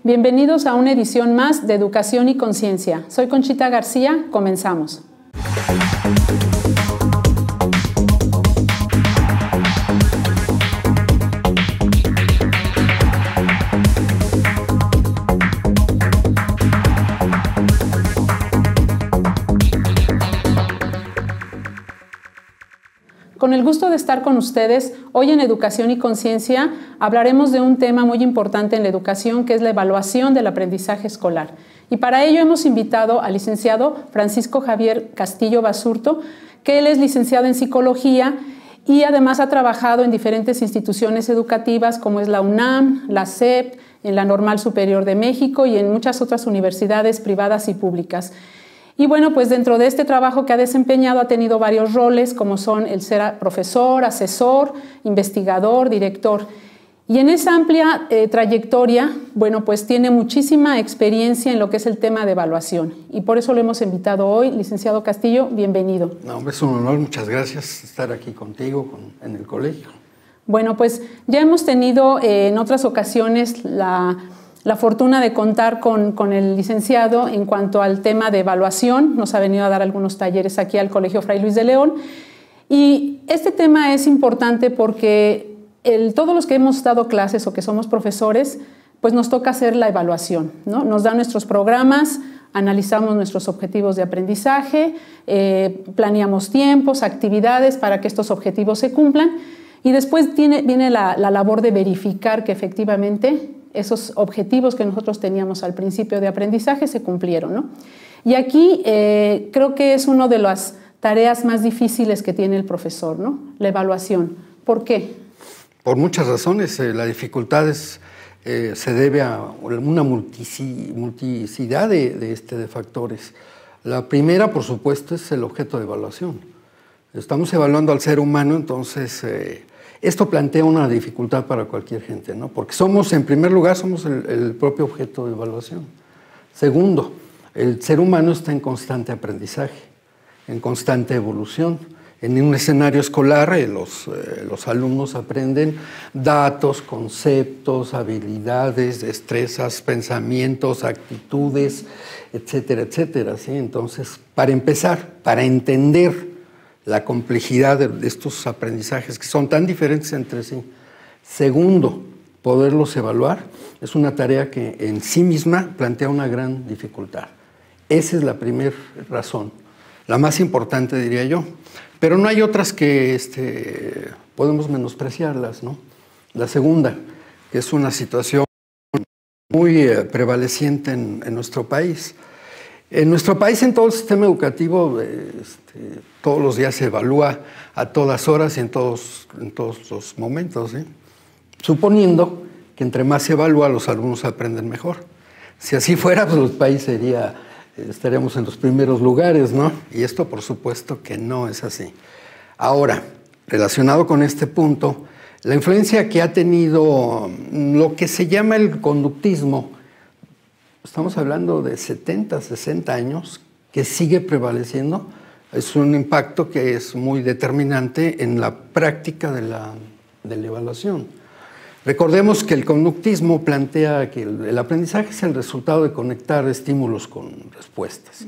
Bienvenidos a una edición más de Educación y Conciencia. Soy Conchita García, comenzamos. Con el gusto de estar con ustedes, hoy en Educación y Conciencia hablaremos de un tema muy importante en la educación, que es la evaluación del aprendizaje escolar. Y para ello hemos invitado al licenciado Francisco Javier Castillo Basurto, que él es licenciado en Psicología y además ha trabajado en diferentes instituciones educativas como es la UNAM, la SEP, en la Normal Superior de México y en muchas otras universidades privadas y públicas. Y bueno, pues dentro de este trabajo que ha desempeñado ha tenido varios roles, como son el ser profesor, asesor, investigador, director. Y en esa amplia trayectoria, bueno, pues tiene muchísima experiencia en lo que es el tema de evaluación. Y por eso lo hemos invitado hoy. Licenciado Castillo, bienvenido. No, es un honor, muchas gracias estar aquí contigo en el colegio. Bueno, pues ya hemos tenido en otras ocasiones la fortuna de contar con el licenciado en cuanto al tema de evaluación. Nos ha venido a dar algunos talleres aquí al Colegio Fray Luis de León. Y este tema es importante porque todos los que hemos dado clases o que somos profesores, pues nos toca hacer la evaluación, ¿no? Nos dan nuestros programas, analizamos nuestros objetivos de aprendizaje, planeamos tiempos, actividades para que estos objetivos se cumplan. Y después viene la labor de verificar que efectivamente esos objetivos que nosotros teníamos al principio de aprendizaje se cumplieron, ¿no? Y aquí creo que es una de las tareas más difíciles que tiene el profesor, ¿no? La evaluación. ¿Por qué? Por muchas razones. La dificultad se debe a una multiplicidad de factores. La primera, por supuesto, es el objeto de evaluación. Estamos evaluando al ser humano, entonces esto plantea una dificultad para cualquier gente, ¿no? Porque en primer lugar, somos el propio objeto de evaluación. Segundo, el ser humano está en constante aprendizaje, en constante evolución. En un escenario escolar, los alumnos aprenden datos, conceptos, habilidades, destrezas, pensamientos, actitudes, etcétera, etcétera, ¿sí? Entonces, para empezar, para entender la complejidad de estos aprendizajes que son tan diferentes entre sí. Segundo, poderlos evaluar es una tarea que en sí misma plantea una gran dificultad. Esa es la primera razón, la más importante, diría yo. Pero no hay otras que podemos menospreciarlas, ¿no? La segunda, que es una situación muy prevaleciente en nuestro país. En nuestro país, en todo el sistema educativo, todos los días se evalúa a todas horas y en todos los momentos, ¿sí? Suponiendo que entre más se evalúa, los alumnos aprenden mejor. Si así fuera, pues el país estaríamos en los primeros lugares, ¿no? Y esto, por supuesto, que no es así. Ahora, relacionado con este punto, la influencia que ha tenido lo que se llama el conductismo, estamos hablando de 70, 60 años, que sigue prevaleciendo. Es un impacto que es muy determinante en la práctica de la evaluación. Recordemos que el conductismo plantea que el aprendizaje es el resultado de conectar estímulos con respuestas.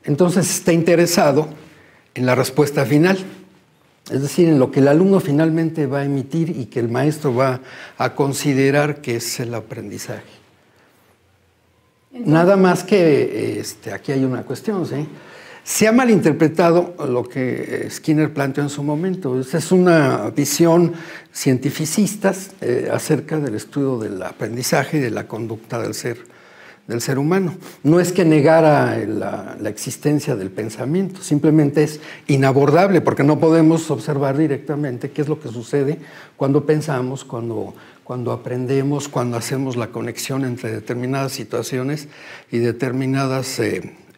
Entonces está interesado en la respuesta final, es decir, en lo que el alumno finalmente va a emitir y que el maestro va a considerar que es el aprendizaje. Nada más que aquí hay una cuestión, ¿sí? Se ha malinterpretado lo que Skinner planteó en su momento. Esa es una visión cientificista acerca del estudio del aprendizaje y de la conducta del ser humano. No es que negara la existencia del pensamiento, simplemente es inabordable porque no podemos observar directamente qué es lo que sucede cuando pensamos, cuando aprendemos, cuando hacemos la conexión entre determinadas situaciones y determinadas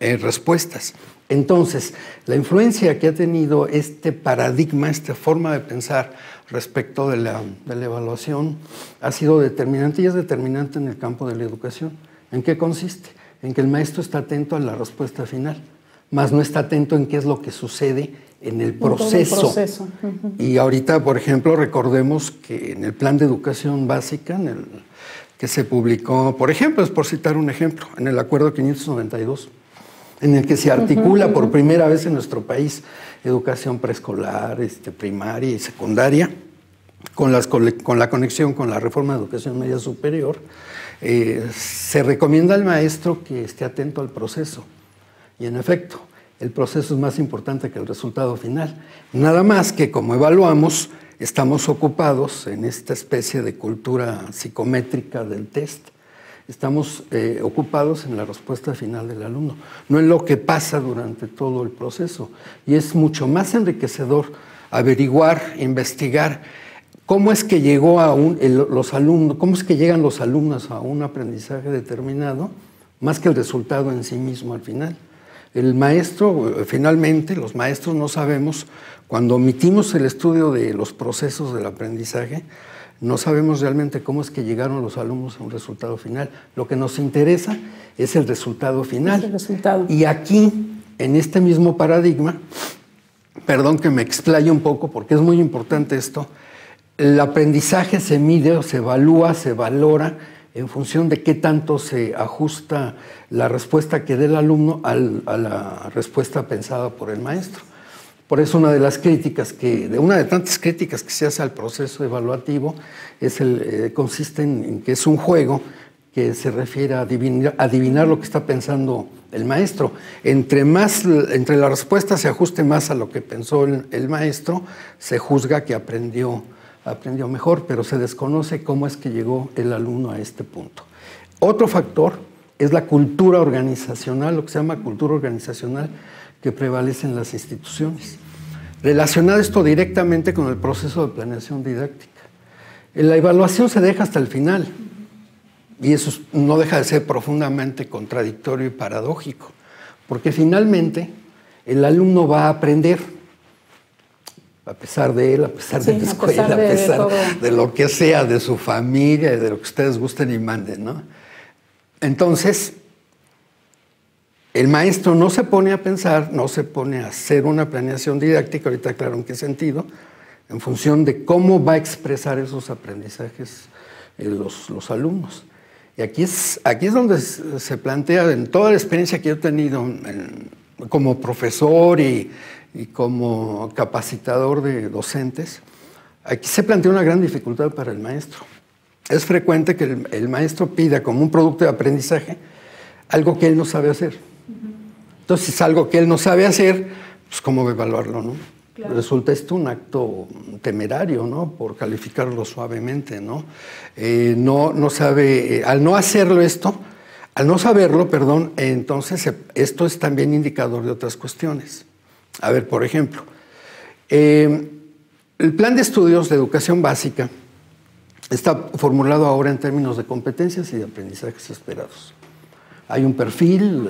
respuestas. Entonces, la influencia que ha tenido este paradigma, esta forma de pensar respecto de la evaluación ha sido determinante y es determinante en el campo de la educación. ¿En qué consiste? En que el maestro está atento a la respuesta final, más no está atento en qué es lo que sucede en el proceso. Y ahorita, por ejemplo, recordemos que en el plan de educación básica, en el que se publicó, por ejemplo, es por citar un ejemplo, en el Acuerdo 592, en el que se articula por primera vez en nuestro país educación preescolar, primaria y secundaria, con la conexión con la reforma de educación media superior. Se recomienda al maestro que esté atento al proceso. Y en efecto, el proceso es más importante que el resultado final. Nada más que, como evaluamos, estamos ocupados en esta especie de cultura psicométrica del test. Estamos ocupados en la respuesta final del alumno, no en lo que pasa durante todo el proceso. Y es mucho más enriquecedor averiguar, investigar cómo es que llegó los alumnos, cómo es que llegan los alumnos a un aprendizaje determinado, más que el resultado en sí mismo al final. El maestro, finalmente, los maestros no sabemos, cuando omitimos el estudio de los procesos del aprendizaje, no sabemos realmente cómo es que llegaron los alumnos a un resultado final. Lo que nos interesa es el resultado final. Es el resultado. Y aquí, en este mismo paradigma, perdón que me explaye un poco porque es muy importante esto, el aprendizaje se mide o se evalúa, se valora en función de qué tanto se ajusta la respuesta que dé el alumno a la respuesta pensada por el maestro. Por eso una de tantas críticas que se hace al proceso evaluativo consiste en que es un juego que se refiere a adivinar lo que está pensando el maestro. Entre la respuesta se ajuste más a lo que pensó el maestro, se juzga que aprendió mejor, pero se desconoce cómo es que llegó el alumno a este punto. Otro factor es la cultura organizacional, lo que se llama cultura organizacional, que prevalece en las instituciones. Relacionado esto directamente con el proceso de planeación didáctica. La evaluación se deja hasta el final, y eso no deja de ser profundamente contradictorio y paradójico, porque finalmente el alumno va a aprender, a pesar de él, a pesar de la escuela, a pesar de lo que sea, de su familia, de lo que ustedes gusten y manden, ¿no? Entonces, el maestro no se pone a pensar, no se pone a hacer una planeación didáctica, ahorita claro en qué sentido, en función de cómo va a expresar esos aprendizajes los alumnos. Y aquí es donde se plantea, en toda la experiencia que yo he tenido como profesor y como capacitador de docentes, aquí se plantea una gran dificultad para el maestro. Es frecuente que el maestro pida como un producto de aprendizaje algo que él no sabe hacer. Entonces, si es algo que él no sabe hacer, pues ¿cómo va a evaluarlo, no? Claro. Resulta esto un acto temerario, ¿no? Por calificarlo suavemente, ¿no? No sabe, al no hacerlo al no saberlo, perdón, entonces esto es también indicador de otras cuestiones. A ver, por ejemplo, el plan de estudios de educación básica está formulado ahora en términos de competencias y de aprendizajes esperados. Hay un perfil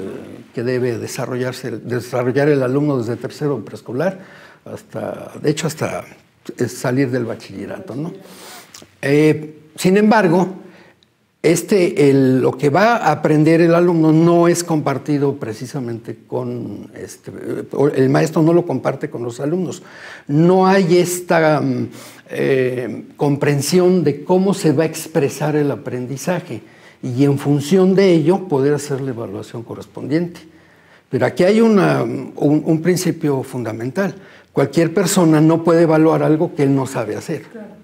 que debe desarrollar el alumno desde tercero preescolar hasta salir del bachillerato, ¿no? Sin embargo, lo que va a aprender el alumno no es compartido precisamente el maestro no lo comparte con los alumnos. No hay esta comprensión de cómo se va a expresar el aprendizaje y en función de ello poder hacer la evaluación correspondiente. Pero aquí hay un principio fundamental. Cualquier persona no puede evaluar algo que él no sabe hacer. Claro.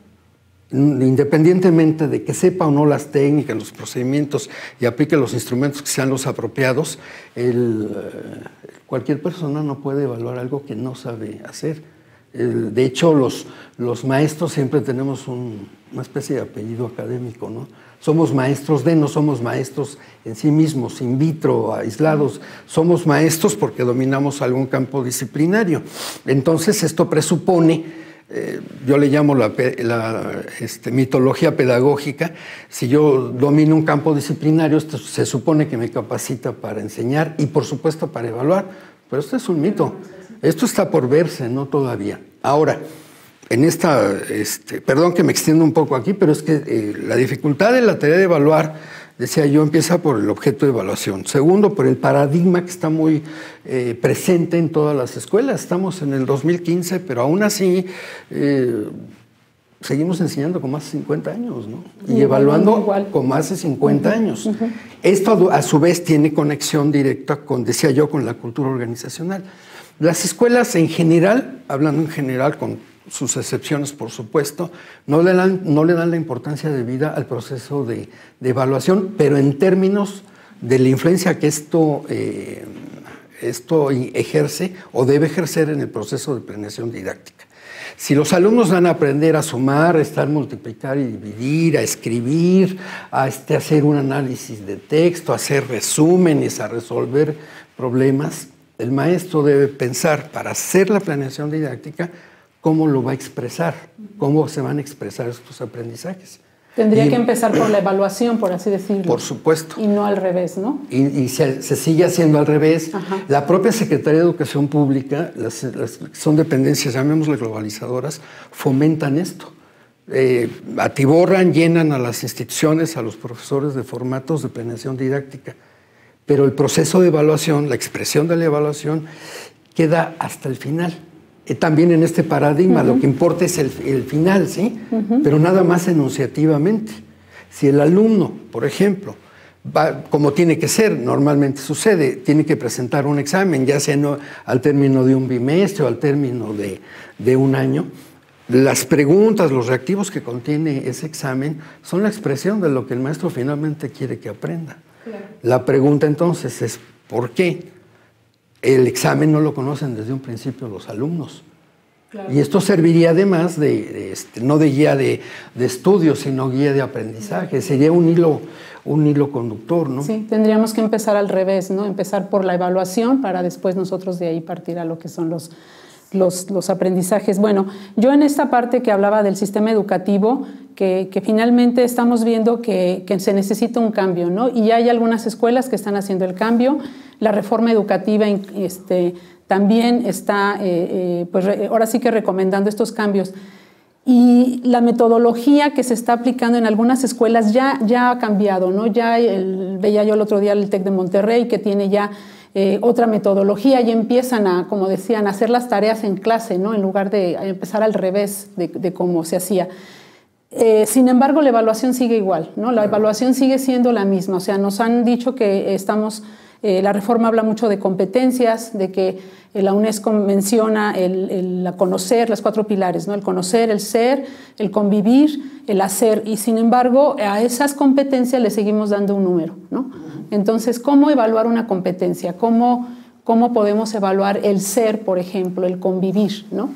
Independientemente de que sepa o no las técnicas, los procedimientos y aplique los instrumentos que sean los apropiados, cualquier persona no puede evaluar algo que no sabe hacer. De hecho, los maestros siempre tenemos una especie de apellido académico, ¿no? Somos maestros no somos maestros en sí mismos, in vitro, aislados. Somos maestros porque dominamos algún campo disciplinario. Entonces, esto presupone, yo le llamo la mitología pedagógica. Si yo domino un campo disciplinario, esto se supone que me capacita para enseñar y, por supuesto, para evaluar. Pero esto es un mito. Esto está por verse, no todavía. Ahora, perdón que me extiendo un poco aquí, pero es que la dificultad de la tarea de evaluar, decía yo, empieza por el objeto de evaluación. Segundo, por el paradigma que está muy presente en todas las escuelas. Estamos en el 2015, pero aún así seguimos enseñando como hace 50 años, ¿no? Y evaluando como hace 50 años. Esto a su vez tiene conexión directa con, decía yo, con la cultura organizacional. Las escuelas en general, hablando en general con sus excepciones por supuesto, no le dan la importancia debida al proceso de evaluación, pero en términos de la influencia que esto ejerce o debe ejercer en el proceso de planeación didáctica. Si los alumnos van a aprender a sumar, restar, multiplicar y dividir, a escribir, a hacer un análisis de texto, a hacer resúmenes, a resolver problemas, el maestro debe pensar para hacer la planeación didáctica cómo lo va a expresar, cómo se van a expresar estos aprendizajes. Tendría que empezar por la evaluación, por así decirlo. Por supuesto. Y no al revés, ¿no? Y se sigue haciendo al revés. Ajá. La propia Secretaría de Educación Pública, las son dependencias, llamémosle globalizadoras, fomentan esto. Atiborran, llenan a las instituciones, a los profesores de formatos de planeación didáctica. Pero el proceso de evaluación, la expresión de la evaluación, queda hasta el final. También en este paradigma lo que importa es el final, ¿sí? Pero nada más enunciativamente. Si el alumno, por ejemplo, va, como tiene que ser, normalmente sucede, tiene que presentar un examen, ya sea al término de un bimestre o al término de un año, las preguntas, los reactivos que contiene ese examen son la expresión de lo que el maestro finalmente quiere que aprenda. Claro. La pregunta entonces es, ¿por qué? El examen no lo conocen desde un principio los alumnos. Claro. Y esto serviría además no de guía de estudio, sino guía de aprendizaje. Sería un hilo conductor, ¿no? Sí, tendríamos que empezar al revés, ¿no? Empezar por la evaluación para después nosotros de ahí partir a lo que son los aprendizajes. Bueno, yo en esta parte que hablaba del sistema educativo, que finalmente estamos viendo que se necesita un cambio, ¿no? Y hay algunas escuelas que están haciendo el cambio. La reforma educativa también está, pues ahora sí que recomendando estos cambios. Y la metodología que se está aplicando en algunas escuelas ya ha cambiado, ¿no? Veía yo el otro día el TEC de Monterrey que tiene ya otra metodología y empiezan a, como decían, a hacer las tareas en clase, ¿no? En lugar de empezar al revés de cómo se hacía. Sin embargo, la evaluación sigue igual, ¿no? La evaluación sigue siendo la misma. O sea, nos han dicho que la reforma habla mucho de competencias, de que la UNESCO menciona el conocer, las 4 pilares, ¿no? El conocer, el ser, el convivir, el hacer. Y sin embargo, a esas competencias le seguimos dando un número, ¿no? Entonces, ¿cómo evaluar una competencia? ¿Cómo podemos evaluar el ser, por ejemplo, el convivir, ¿no?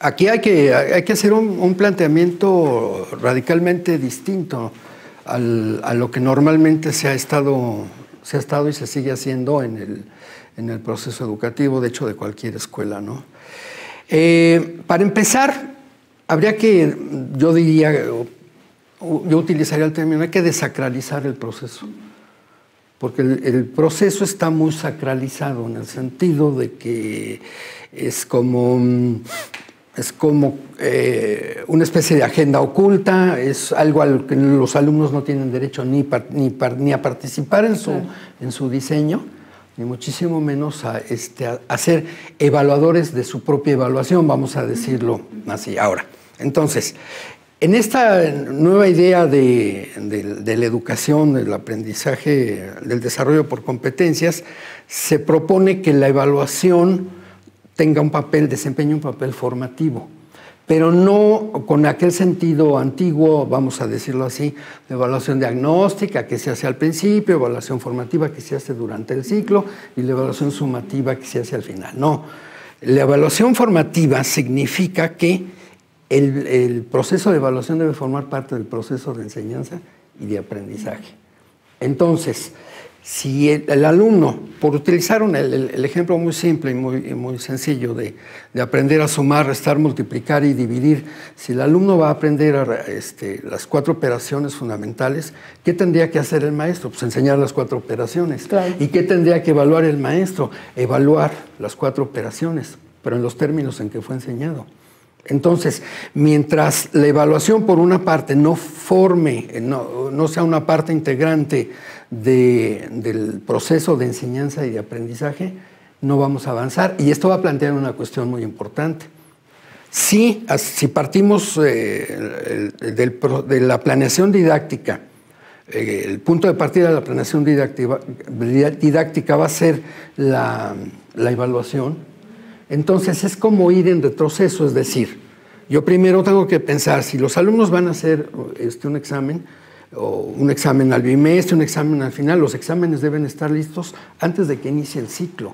Aquí hay que hacer un planteamiento radicalmente distinto a lo que normalmente se ha estado y se sigue haciendo en el proceso educativo, de hecho, de cualquier escuela, ¿no? Para empezar, habría que, yo utilizaría el término, hay que desacralizar el proceso, porque el proceso está muy sacralizado en el sentido de que es como una especie de agenda oculta, es algo al que los alumnos no tienen derecho ni a participar en su diseño, ni muchísimo menos a ser evaluadores de su propia evaluación, vamos a decirlo así. Ahora, entonces, en esta nueva idea de la educación, del aprendizaje, del desarrollo por competencias, se propone que la evaluación desempeña un papel formativo, pero no con aquel sentido antiguo, vamos a decirlo así, de evaluación diagnóstica que se hace al principio, evaluación formativa que se hace durante el ciclo y la evaluación sumativa que se hace al final. No, la evaluación formativa significa que el proceso de evaluación debe formar parte del proceso de enseñanza y de aprendizaje. Entonces, si el alumno, por utilizar el ejemplo muy simple y muy sencillo de aprender a sumar, restar, multiplicar y dividir, si el alumno va a aprender las 4 operaciones fundamentales, ¿qué tendría que hacer el maestro? Pues enseñar las 4 operaciones. Claro. ¿Y qué tendría que evaluar el maestro? Evaluar las 4 operaciones, pero en los términos en que fue enseñado. Entonces, mientras la evaluación por una parte no sea una parte integrante del proceso de enseñanza y de aprendizaje, no vamos a avanzar. Y esto va a plantear una cuestión muy importante. Sí, si partimos de la planeación didáctica, el punto de partida de la planeación didáctica va a ser la evaluación, entonces es como ir en retroceso, es decir, yo primero tengo que pensar si los alumnos van a hacer un examen, o un examen al bimestre, un examen al final, los exámenes deben estar listos antes de que inicie el ciclo.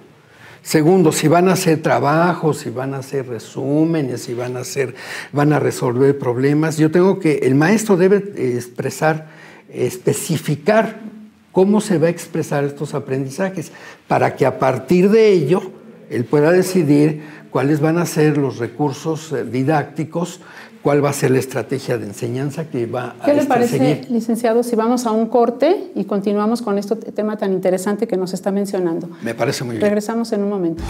Segundo, si van a hacer trabajos, si van a hacer resúmenes, si van a resolver problemas, el maestro debe especificar cómo se va a expresar estos aprendizajes para que a partir de ello él pueda decidir cuáles van a ser los recursos didácticos, cuál va a ser la estrategia de enseñanza que va a seguir. ¿Qué le parece, licenciado, si vamos a un corte y continuamos con este tema tan interesante que nos está mencionando? Me parece muy bien. Regresamos en un momento.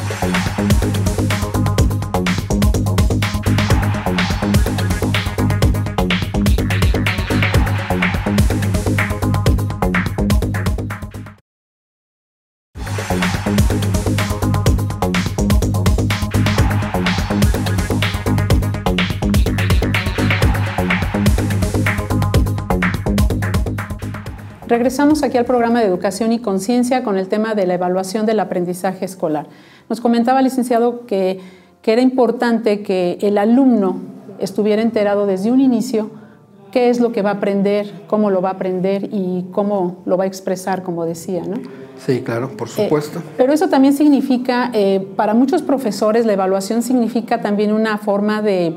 Regresamos aquí al programa de Educación y Conciencia con el tema de la evaluación del aprendizaje escolar. Nos comentaba, licenciado, que era importante que el alumno estuviera enterado desde un inicio qué es lo que va a aprender, cómo lo va a aprender y cómo lo va a expresar, como decía, ¿no? Sí, claro, por supuesto. Pero eso también significa, para muchos profesores, la evaluación significa también una forma de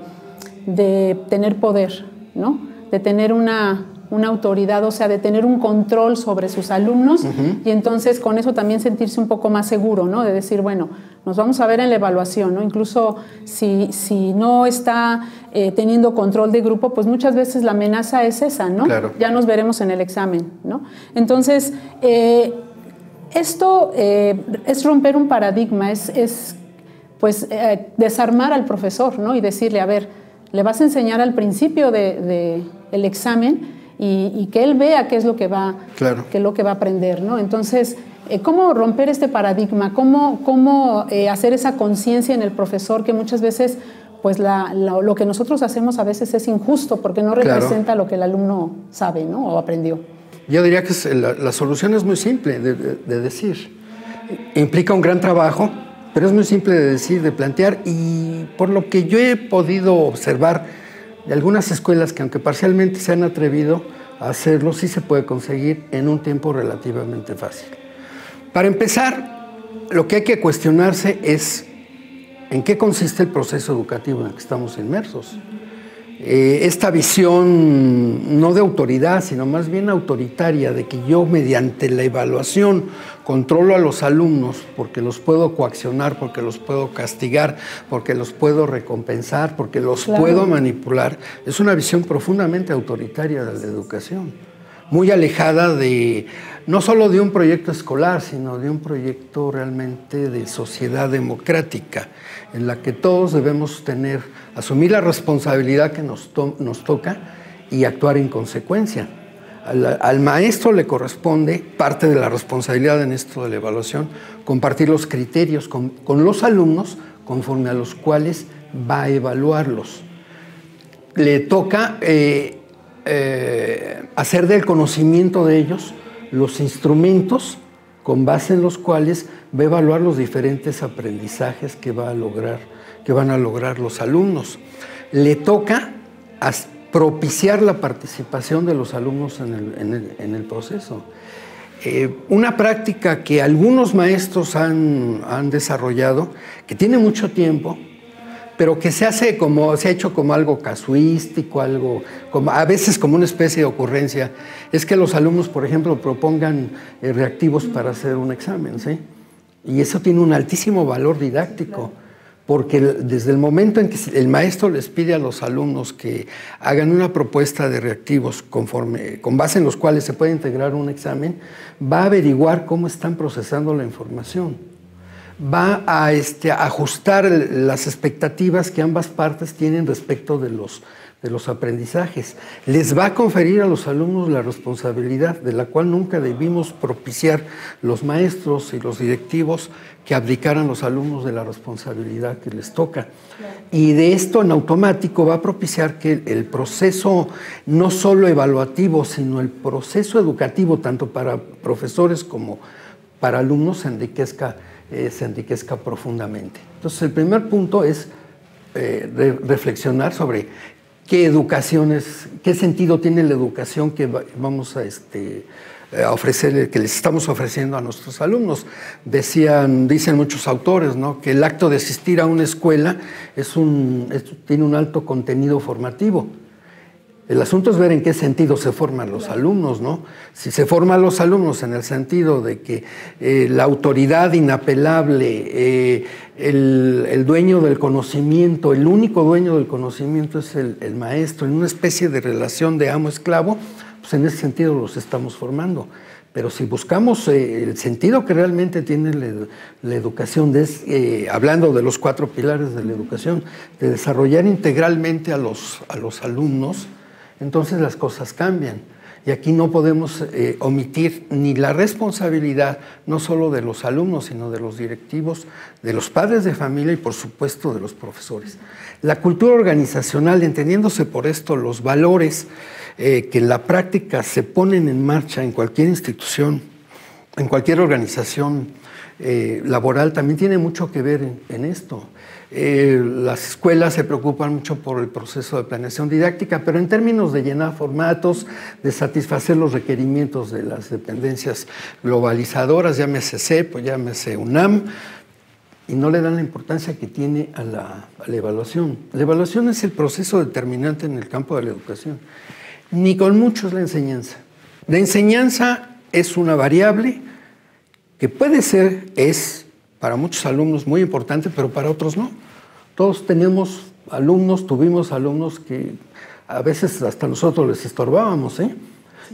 tener poder, ¿no? De tener una autoridad, o sea, de tener un control sobre sus alumnos y entonces con eso también sentirse un poco más seguro, ¿no? De decir, bueno, nos vamos a ver en la evaluación, ¿no? Incluso si no está teniendo control de grupo, pues muchas veces la amenaza es esa, ¿no? Claro. Ya nos veremos en el examen, ¿no? Entonces, esto es romper un paradigma, pues desarmar al profesor, ¿no? Y decirle, a ver, le vas a enseñar al principio del examen y que él vea qué es lo que va, claro, qué es lo que va a aprender, ¿no? Entonces, ¿cómo romper este paradigma? ¿Cómo hacer esa conciencia en el profesor que muchas veces, pues lo que nosotros hacemos a veces es injusto porque no representa, claro, lo que el alumno sabe, ¿no? O aprendió? Yo diría que la solución es muy simple de decir. Implica un gran trabajo, pero es muy simple de decir, de plantear, y por lo que yo he podido observar de algunas escuelas que aunque parcialmente se han atrevido a hacerlo, sí se puede conseguir en un tiempo relativamente fácil. Para empezar, lo que hay que cuestionarse es en qué consiste el proceso educativo en el que estamos inmersos. Esta visión no de autoridad, sino más bien autoritaria, de que yo mediante la evaluación controlo a los alumnos porque los puedo coaccionar, porque los puedo castigar, porque los puedo recompensar, porque los, claro, puedo manipular, es una visión profundamente autoritaria de la educación, muy alejada no solo de un proyecto escolar, sino de un proyecto realmente de sociedad democrática, en la que todos debemos asumir la responsabilidad que nos toca y actuar en consecuencia. Al maestro le corresponde, parte de la responsabilidad en esto de la evaluación, compartir los criterios con los alumnos conforme a los cuales va a evaluarlos. Le toca hacer del conocimiento de ellos los instrumentos con base en los cuales va a evaluar los diferentes aprendizajes que van a lograr los alumnos. Le toca propiciar la participación de los alumnos en el proceso. Una práctica que algunos maestros han desarrollado, que tiene mucho tiempo, pero que se ha hecho como algo casuístico, a veces como una especie de ocurrencia, es que los alumnos, por ejemplo, propongan reactivos para hacer un examen, ¿sí? Y eso tiene un altísimo valor didáctico, porque desde el momento en que el maestro les pide a los alumnos que hagan una propuesta de reactivos con base en los cuales se puede integrar un examen, va a averiguar cómo están procesando la información. va a ajustar las expectativas que ambas partes tienen respecto de los aprendizajes. Les va a conferir a los alumnos la responsabilidad, de la cual nunca debimos propiciar los maestros y los directivos que abdicaran los alumnos de la responsabilidad que les toca. Y de esto en automático va a propiciar que el proceso no solo evaluativo, sino el proceso educativo, tanto para profesores como para alumnos, se enriquezca profundamente. Entonces, el primer punto es reflexionar sobre qué sentido tiene la educación que vamos a ofrecer, que les estamos ofreciendo a nuestros alumnos. Dicen muchos autores, ¿no?, que el acto de asistir a una escuela tiene un alto contenido formativo. El asunto es ver en qué sentido se forman los alumnos, ¿no? Si se forman los alumnos en el sentido de que la autoridad inapelable, el dueño del conocimiento, el único dueño del conocimiento es el maestro, en una especie de relación de amo-esclavo, pues en ese sentido los estamos formando. Pero si buscamos el sentido que realmente tiene la educación, hablando de los 4 pilares de la educación, de desarrollar integralmente a los alumnos, entonces las cosas cambian. Y aquí no podemos omitir ni la responsabilidad, no solo de los alumnos, sino de los directivos, de los padres de familia y, por supuesto, de los profesores. La cultura organizacional, entendiéndose por esto los valores que en la práctica se ponen en marcha en cualquier institución, en cualquier organización laboral, también tiene mucho que ver en esto. Las escuelas se preocupan mucho por el proceso de planeación didáctica, pero en términos de llenar formatos, de satisfacer los requerimientos de las dependencias globalizadoras, llámese CEP o llámese UNAM, y no le dan la importancia que tiene a la evaluación. La evaluación es el proceso determinante en el campo de la educación. Ni con mucho es la enseñanza. La enseñanza es una variable que es para muchos alumnos muy importante, pero para otros no. Todos tuvimos alumnos que a veces hasta nosotros les estorbábamos, ¿eh?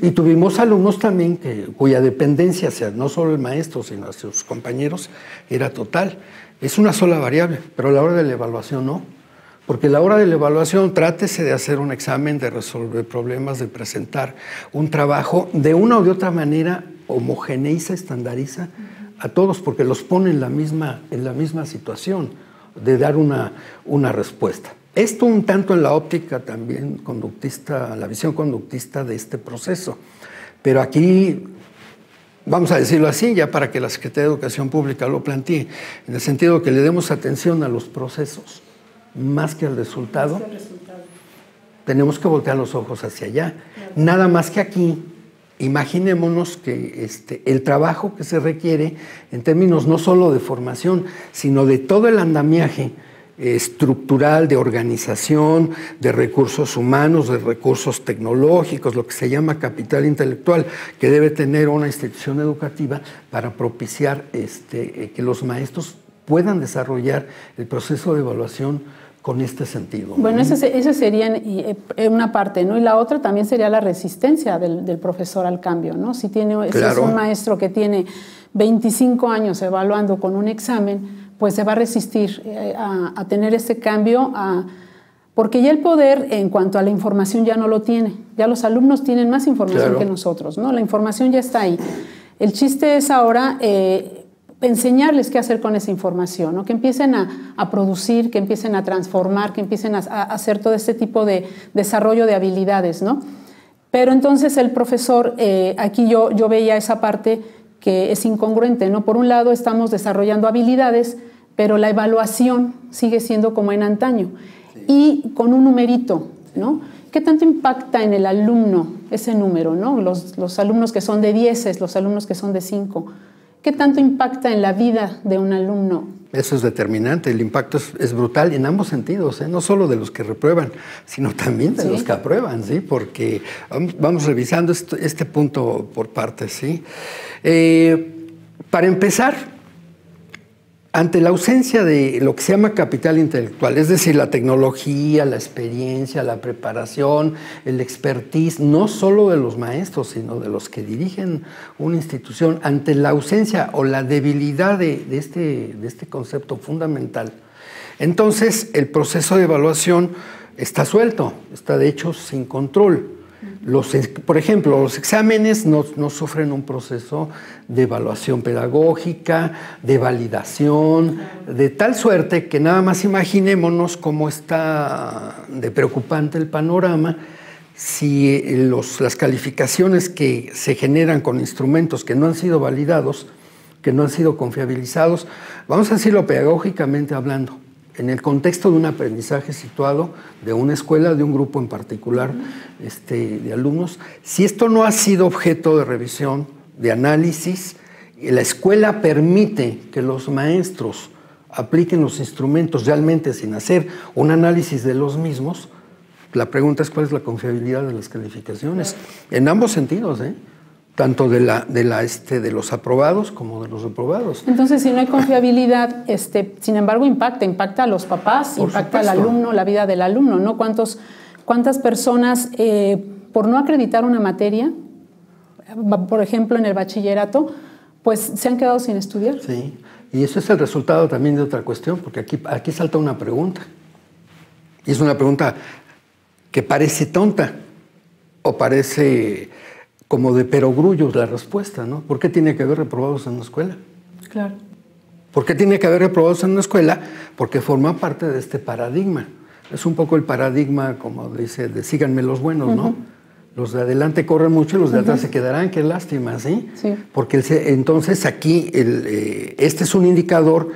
Y tuvimos alumnos también cuya dependencia, no solo el maestro, sino hacia sus compañeros, era total. Es una sola variable, pero a la hora de la evaluación no. Porque a la hora de la evaluación, trátese de hacer un examen, de resolver problemas, de presentar un trabajo, de una o de otra manera homogeneiza, estandariza a todos, porque los pone en la misma situación de dar una respuesta. Esto un tanto en la óptica también conductista, la visión conductista de este proceso. Pero aquí, vamos a decirlo así, ya para que la Secretaría de Educación Pública lo plantee, en el sentido de que le demos atención a los procesos más que al resultado, tenemos que voltear los ojos hacia allá. Claro. Nada más que aquí, imaginémonos que el trabajo que se requiere en términos no solo de formación, sino de todo el andamiaje estructural, de organización, de recursos humanos, de recursos tecnológicos, lo que se llama capital intelectual, que debe tener una institución educativa para propiciar que los maestros puedan desarrollar el proceso de evaluación con este sentido. Bueno, esa sería una parte, ¿no? Y la otra también sería la resistencia del profesor al cambio, ¿no? Si es un maestro que tiene 25 años evaluando con un examen, pues se va a resistir a tener ese cambio, porque ya el poder en cuanto a la información ya no lo tiene. Ya los alumnos tienen más información que nosotros, ¿no? La información ya está ahí. El chiste es ahora enseñarles qué hacer con esa información, ¿no? Que empiecen a producir, que empiecen a transformar, que empiecen a hacer todo este tipo de desarrollo de habilidades, ¿no? Pero entonces el profesor, aquí yo veía esa parte que es incongruente, ¿no? Por un lado estamos desarrollando habilidades, pero la evaluación sigue siendo como en antaño, y con un numerito, ¿no? ¿Qué tanto impacta en el alumno ese número, ¿no? Los alumnos que son de 10, los alumnos que son de 5, ¿qué tanto impacta en la vida de un alumno? Eso es determinante, el impacto es brutal en ambos sentidos, ¿eh? No solo de los que reprueban, sino también de los que aprueban, ¿sí? Porque vamos revisando este punto por partes, ¿sí? Para empezar, ante la ausencia de lo que se llama capital intelectual, es decir, la tecnología, la experiencia, la preparación, el expertise, no solo de los maestros, sino de los que dirigen una institución, ante la ausencia o la debilidad de este concepto fundamental, entonces el proceso de evaluación está suelto, está de hecho sin control. Por ejemplo, los exámenes no sufren un proceso de evaluación pedagógica, de validación, de tal suerte que nada más imaginémonos cómo está de preocupante el panorama si las calificaciones que se generan con instrumentos que no han sido validados, que no han sido confiabilizados, vamos a decirlo pedagógicamente hablando, en el contexto de un aprendizaje situado de una escuela, de un grupo en particular de alumnos. Si esto no ha sido objeto de revisión, de análisis, la escuela permite que los maestros apliquen los instrumentos realmente sin hacer un análisis de los mismos, la pregunta es cuál es la confiabilidad de las calificaciones, en ambos sentidos, tanto de los aprobados como de los reprobados. Entonces, si no hay confiabilidad, sin embargo, impacta a los papás, impacta al alumno, la vida del alumno, ¿no? ¿Cuántas personas, por no acreditar una materia, por ejemplo, en el bachillerato, pues se han quedado sin estudiar? Sí, y eso es el resultado también de otra cuestión, porque aquí salta una pregunta. Y es una pregunta que parece tonta o parece como de perogrullos la respuesta, ¿no? ¿Por qué tiene que haber reprobados en una escuela? Claro. ¿Por qué tiene que haber reprobados en una escuela? Porque forma parte de este paradigma. Es un poco el paradigma, como dice, de síganme los buenos, ¿no? Los de adelante corren mucho y los de atrás se quedarán, qué lástima, ¿sí? Sí. Porque entonces aquí este es un indicador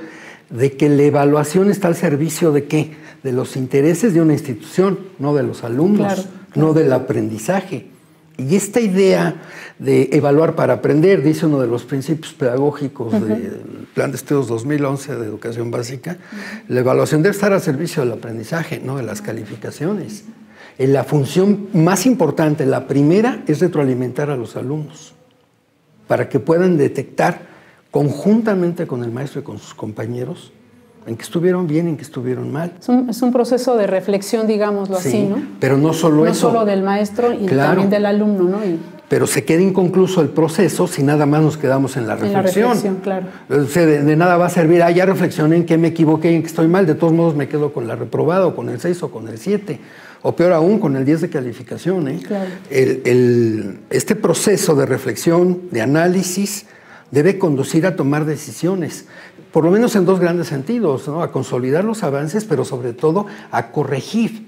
de que la evaluación está al servicio de ¿qué? De los intereses de una institución, no de los alumnos, no del aprendizaje. Y esta idea de evaluar para aprender, dice uno de los principios pedagógicos del Plan de Estudios 2011 de Educación Básica, la evaluación debe estar al servicio del aprendizaje, no de las calificaciones. La función más importante, la primera, es retroalimentar a los alumnos para que puedan detectar conjuntamente con el maestro y con sus compañeros en que estuvieron bien, en que estuvieron mal. Es un proceso de reflexión, digámoslo así, ¿no? Pero no solo eso. No solo del maestro y también del alumno, ¿no? Pero se queda inconcluso el proceso si nada más nos quedamos en la reflexión. En la reflexión, claro. O sea, de nada va a servir, ya reflexioné en qué me equivoqué, en qué estoy mal, de todos modos me quedo con la reprobada, o con el 6 o con el 7, o peor aún, con el 10 de calificación. Claro. Este proceso de reflexión, de análisis, debe conducir a tomar decisiones, por lo menos en dos grandes sentidos, ¿no? A consolidar los avances, pero sobre todo a corregir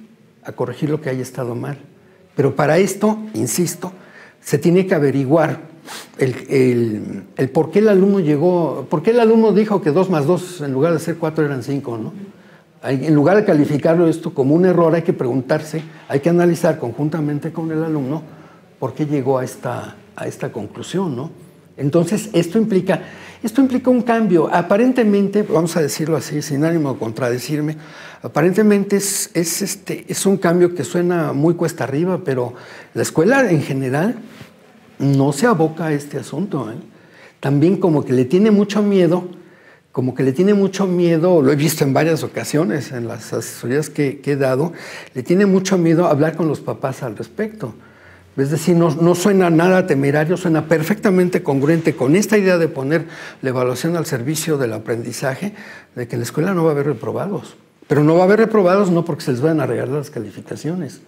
lo que haya estado mal. Pero para esto, insisto, se tiene que averiguar el por qué el alumno llegó, por qué el alumno dijo que 2 más 2 en lugar de ser 4 eran 5, ¿no? En lugar de calificarlo esto como un error, hay que preguntarse, hay que analizar conjuntamente con el alumno por qué llegó a esta conclusión, ¿no? Entonces, esto implica un cambio. Aparentemente, vamos a decirlo así, sin ánimo de contradecirme, aparentemente es un cambio que suena muy cuesta arriba, pero la escuela en general no se aboca a este asunto, ¿eh? También como que le tiene mucho miedo, lo he visto en varias ocasiones en las asesorías que he dado, le tiene mucho miedo hablar con los papás al respecto. Es decir, no suena nada temerario, suena perfectamente congruente con esta idea de poner la evaluación al servicio del aprendizaje, de que en la escuela no va a haber reprobados. Pero no va a haber reprobados no porque se les vayan a regalar las calificaciones,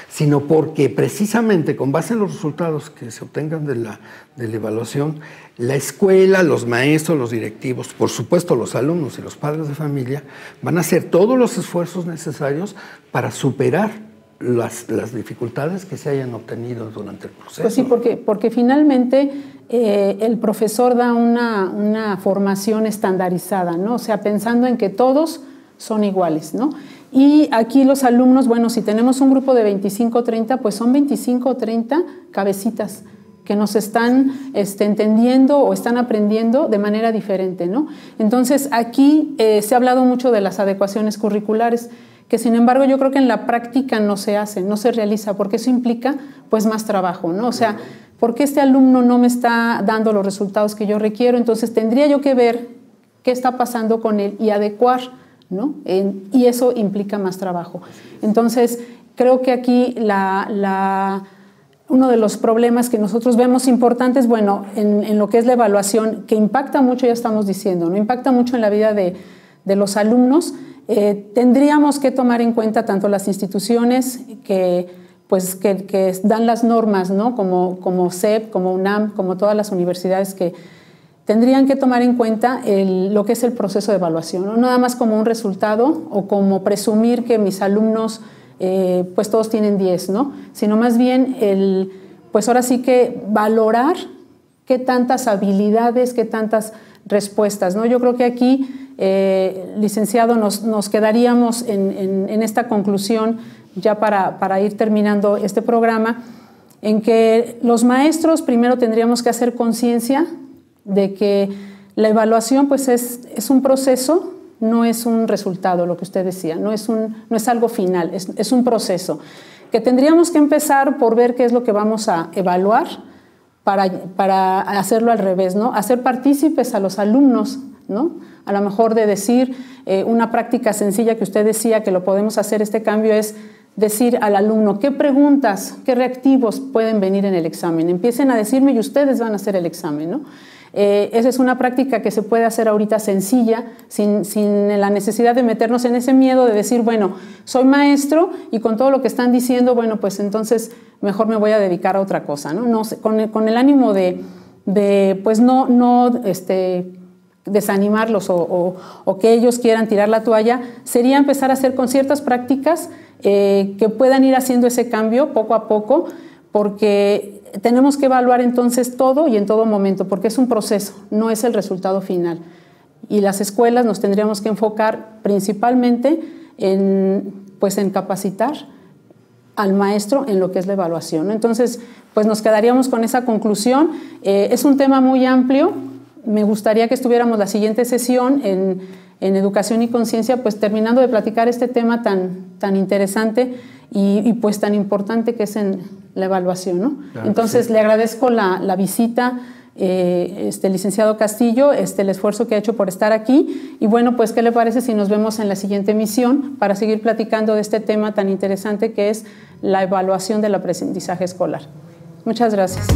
sino porque precisamente con base en los resultados que se obtengan de la evaluación, la escuela, los maestros, los directivos, por supuesto los alumnos y los padres de familia, van a hacer todos los esfuerzos necesarios para superar las dificultades que se hayan obtenido durante el proceso. Pues sí, porque finalmente el profesor da una formación estandarizada, ¿no? O sea, pensando en que todos son iguales, ¿no? Y aquí los alumnos, bueno, si tenemos un grupo de 25 o 30, pues son 25 o 30 cabecitas que nos están entendiendo o están aprendiendo de manera diferente, ¿no? Entonces, aquí se ha hablado mucho de las adecuaciones curriculares, que sin embargo yo creo que en la práctica no se hace, no se realiza, porque eso implica pues más trabajo, ¿no? O sea, ¿por qué este alumno no me está dando los resultados que yo requiero? Entonces tendría yo que ver qué está pasando con él y adecuar, ¿no? Y eso implica más trabajo. Entonces, creo que aquí uno de los problemas que nosotros vemos importantes, bueno, en lo que es la evaluación, que impacta mucho, ya estamos diciendo, ¿no? Impacta mucho en la vida de los alumnos. Tendríamos que tomar en cuenta tanto las instituciones que dan las normas, ¿no? como CEP, como UNAM, como todas las universidades que tendrían que tomar en cuenta lo que es el proceso de evaluación, no nada más como un resultado o como presumir que mis alumnos pues todos tienen 10, ¿no? Sino más bien pues ahora sí que valorar qué tantas habilidades, qué tantas respuestas, ¿no? Yo creo que aquí, licenciado, nos quedaríamos en esta conclusión ya para ir terminando este programa, en que los maestros primero tendríamos que hacer conciencia de que la evaluación pues es un proceso, no es un resultado, lo que usted decía, no es algo final, es un proceso, que tendríamos que empezar por ver qué es lo que vamos a evaluar para hacerlo al revés, ¿no? Hacer partícipes a los alumnos, ¿no? A lo mejor de decir una práctica sencilla que usted decía que lo podemos hacer, este cambio es decir al alumno qué preguntas, qué reactivos pueden venir en el examen. Empiecen a decirme y ustedes van a hacer el examen, ¿no? Esa es una práctica que se puede hacer ahorita sencilla, sin la necesidad de meternos en ese miedo de decir, bueno, soy maestro y con todo lo que están diciendo, bueno, pues entonces mejor me voy a dedicar a otra cosa, ¿no? No, con el ánimo de pues no desanimarlos o que ellos quieran tirar la toalla, sería empezar a hacer con ciertas prácticas que puedan ir haciendo ese cambio poco a poco, porque tenemos que evaluar entonces todo y en todo momento, porque es un proceso, no es el resultado final. Y las escuelas nos tendríamos que enfocar principalmente en capacitar al maestro en lo que es la evaluación, ¿no? Entonces, pues nos quedaríamos con esa conclusión. Es un tema muy amplio. Me gustaría que estuviéramos la siguiente sesión en Educación y Conciencia, pues terminando de platicar este tema tan interesante y pues tan importante que es en la evaluación, ¿no? Claro, entonces, sí. Le agradezco la visita, licenciado Castillo, el esfuerzo que ha hecho por estar aquí. Y bueno, pues, ¿qué le parece si nos vemos en la siguiente emisión para seguir platicando de este tema tan interesante que es la evaluación del aprendizaje escolar? Muchas gracias.